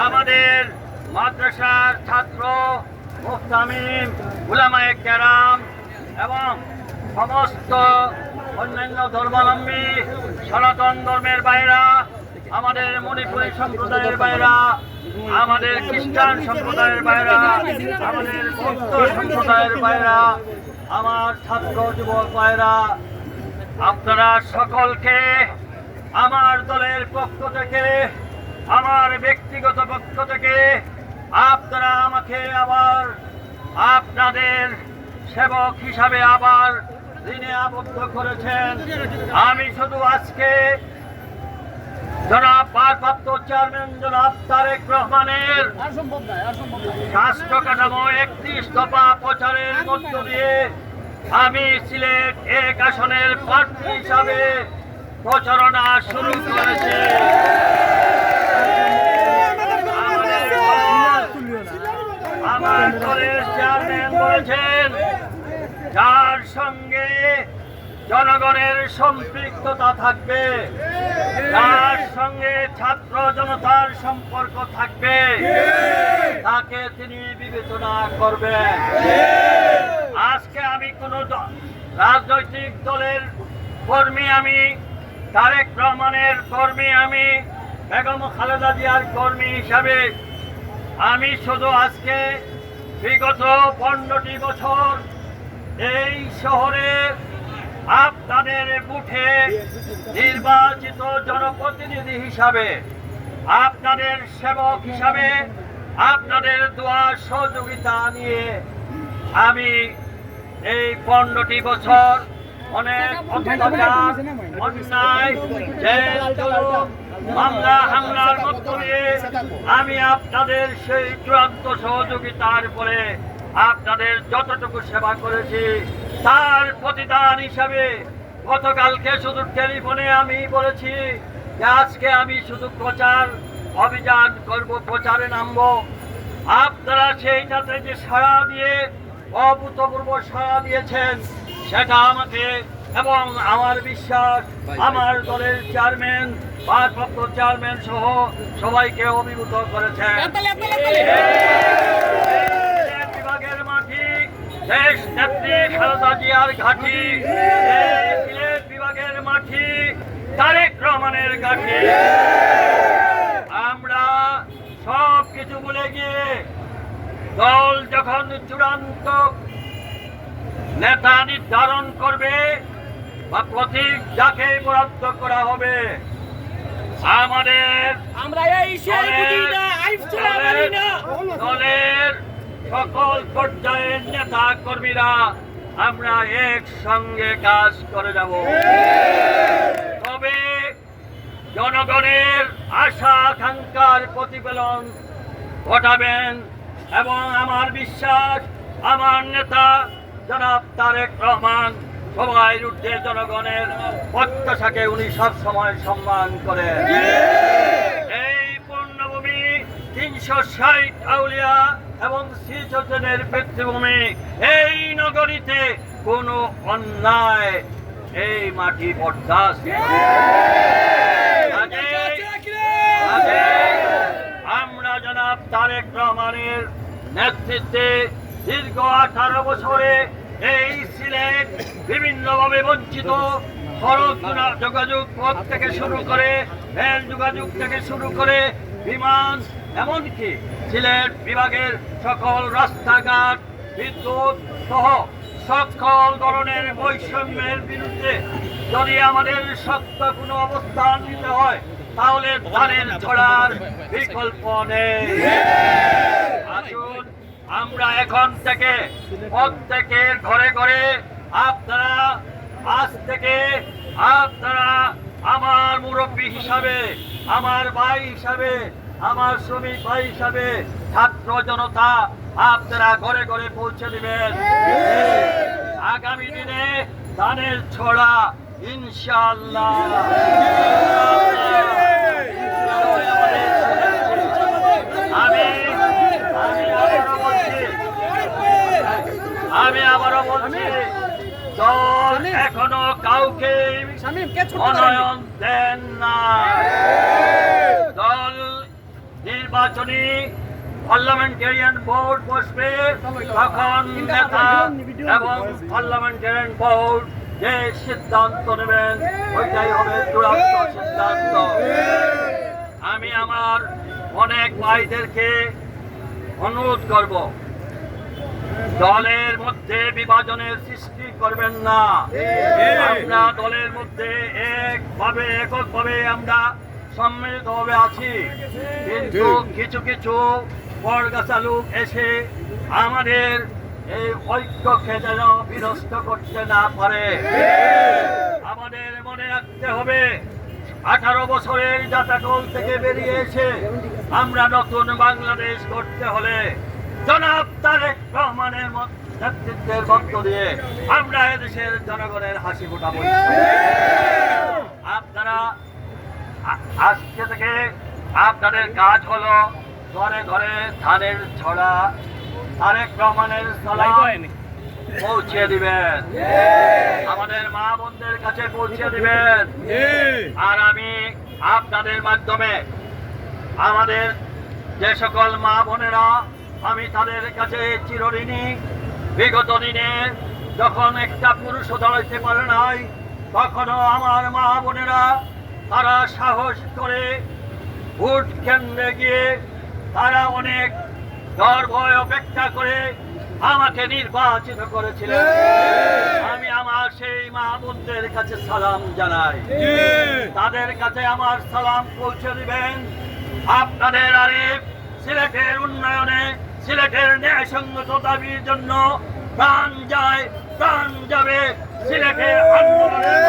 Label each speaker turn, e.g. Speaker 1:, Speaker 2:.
Speaker 1: আমাদের মাদ্রাসার ছাত্র মুফতামিম উলামায়ে কেরাম এবং সমস্ত অন্যান্য ধর্মাবলম্বী সনাতন ধর্মের বাইরা, আমাদের মণিপুরী সম্প্রদায়ের বাইরা, আমাদের খ্রিস্টান সম্প্রদায়ের বাইরা, আমাদের বৌদ্ধ সম্প্রদায়ের বাইরা, আমার ছাত্র যুবক বাইরা, আপনারা সকলকে আমার দলের পক্ষ থেকে, আমার ব্যক্তিগত পক্ষ থেকে আপনারা আমাকে আবার আপনাদের সেবক হিসাবে আবার ঋণে আবদ্ধ করেছেন। আমি শুধু আজকে জনাব ভারপ্রাপ্ত চেয়ারম্যান জনাব তারেক রহমানের রাষ্ট্র কাঠামো 31 দফা প্রচারের মধ্য দিয়ে আমি সিলেট 1 আসনের প্রার্থী হিসাবে প্রচারণা শুরু করেছি। আমার দলের চেয়ারম্যান বলেছেন, যার সঙ্গে জনগণের সম্পৃক্ততা থাকবে, যার সঙ্গে ছাত্র জনতার সম্পর্ক থাকবে, তাকে তিনি বিবেচনা করবেন। আজকে আমি কোন রাজনৈতিক দলের কর্মী, আমি তারেক রহমানের কর্মী, আমি বেগম খালেদা জিয়ার কর্মী হিসাবে আমি শুধু আজকে বিগত 15টি বছর এই শহরে আপনাদের বুথে নির্বাচিত জনপ্রতিনিধি হিসাবে, আপনাদের সেবক হিসাবে, আপনাদের দোয়া সহযোগিতা নিয়ে আমি এই 15টি বছর অনেক অত্যাচার, অন্যায়, জেল জুলুম, মামলা হামলার মধ্য দিয়ে আমি আপনাদের সেই চূড়ান্ত সহযোগিতার পরে আপনাদের যতটুকু সেবা করেছি তার প্রতিদান হিসাবে গতকালকে শুধু টেলিফোনে আমি বলেছি যে আজকে আমি শুধু প্রচার অভিযান করব, প্রচারে নামবো। আপনারা সেইটাতে যে সাড়া দিয়ে অভূতপূর্ব সাড়া দিয়েছেন সেটা আমাকে এবং আমার বিশ্বাস আমার দলের চেয়ারম্যান, ভারপ্রাপ্ত চেয়ারম্যান সহ সবাইকে অভিভূত করেছেন। বিভাগের মাটি দেশ নেত্রী খালেদা জিয়ার ঘাঁটি, সিলেট বিভাগের মাটি তারেক রহমানের ঘাঁটি। আমরা সব কিছু ভুলে গিয়ে দল যখন চূড়ান্ত নেতা নির্ধারণ করবে বা প্রতীক যাকে বরাদ্দ করা হবে, আমাদের দলের সকল পর্যায়ের নেতা কর্মীরা আমরা একসঙ্গে কাজ করে যাব। তবে জনগণের আশা আকাঙ্ক্ষার প্রতিফলন ঘটাবেন এবং আমার বিশ্বাস আমার নেতা জনাব তারেক রহমান সবাই ঊর্ধ্বে জনগণের প্রত্যাশাকে উনি সব সময় সম্মান করেন। এই পূর্ণভূমি 360 আউলিয়া এবং শ্রীচৈতন্যের পিতৃভূমি, এই নগরীতে কোনো অন্যায় এই মাটি বরদাস্ত আমরা জনাব তারেক রহমানের নেতৃত্বে দীর্ঘ 18 বছরে এই সিলেট বিভিন্নভাবে বঞ্চিত, সড়ক যোগাযোগ পথ থেকে শুরু করে, রেল যোগাযোগ থেকে শুরু করে, বিমান, এমনকি সিলেট বিভাগের সকল রাস্তাঘাট, বিদ্যুৎ সহ সকল ধরনের বৈষম্যের বিরুদ্ধে যদি আমাদের শক্ত কোনো অবস্থান নিতে হয় তাহলে ধানের ছড়ার বিকল্প নেই। আসুন আমরা এখন থেকে প্রত্যেকের ঘরে ঘরে আপনারা আজ থেকে আপনারা আমার মুরব্বী হিসাবে, আমার ভাই হিসাবে, আমার শ্রমিক ভাই হিসাবে, ছাত্র জনতা আপনারা ঘরে ঘরে পৌঁছে দিবেন। আগামী দিনে ধানের ছড়া ইনশাআল্লাহ। আমি আবারও বলছি, দল এখনো কাউকে মনোনয়ন দেন না। দল নির্বাচনী পার্লামেন্টারিয়ান বোর্ড বসবে, তখন নেতা এবং পার্লামেন্টারিয়ান বোর্ড যে সিদ্ধান্ত নেবেন ওইটাই হবে চূড়ান্ত সিদ্ধান্ত। আমি আমার অনেক ভাইদেরকে অনুরোধ করব, দলের মধ্যে বিভাজনের সৃষ্টি করবেন না। আমরা দলের মধ্যে এককভাবে আমরা সম্মিলিতভাবে আছি, কিন্তু কিছু কিছু বরগাছা লোক এসে আমাদের এই ঐক্যকে যেন বিনষ্ট করতে না পারে। আমাদের মনে রাখতে হবে 18 বছরের জাতাকল থেকে বেরিয়ে এসে আমরা নতুন বাংলাদেশ করতে হলে জনাব তারেক রহমানের নেতৃত্বের মধ্য দিয়ে আমরা এদেশের জনগণের হাসি ফোটাবো। আপনারা আজকে থেকে আপনাদের কাজ হলো ঘরে ঘরে ধানের ছড়া তারেক রহমানের সালাম পৌঁছে দিবেন, আমাদের মা বোনদের কাছে পৌঁছে দিবেন। আর আমি আপনাদের মাধ্যমে আমাদের যে সকল মা বোনেরা, আমি তাদের কাছে চিরঋণী। বিগত দিনে যখন একটা পুরুষ দাঁড়াইতে পারে নাই, তখনও আমার মা বোনেরা তারা সাহস করে ভোট কেন্দ্রে গিয়ে তারা অনেক ডর ভয় অপেক্ষা করে আমাকে নির্বাচিত করেছিলেন। আমি আমার সেই মা বোনদের কাছে সালাম জানাই, তাদের কাছে আমার সালাম পৌঁছে দিবেন। আপনাদের আরিফ সিলেটের উন্নয়নে, সিলেটের ন্যায়সঙ্গত দাবির জন্য প্রাণ যায়, প্রাণ যাবে। সিলেটের আন্দোলনের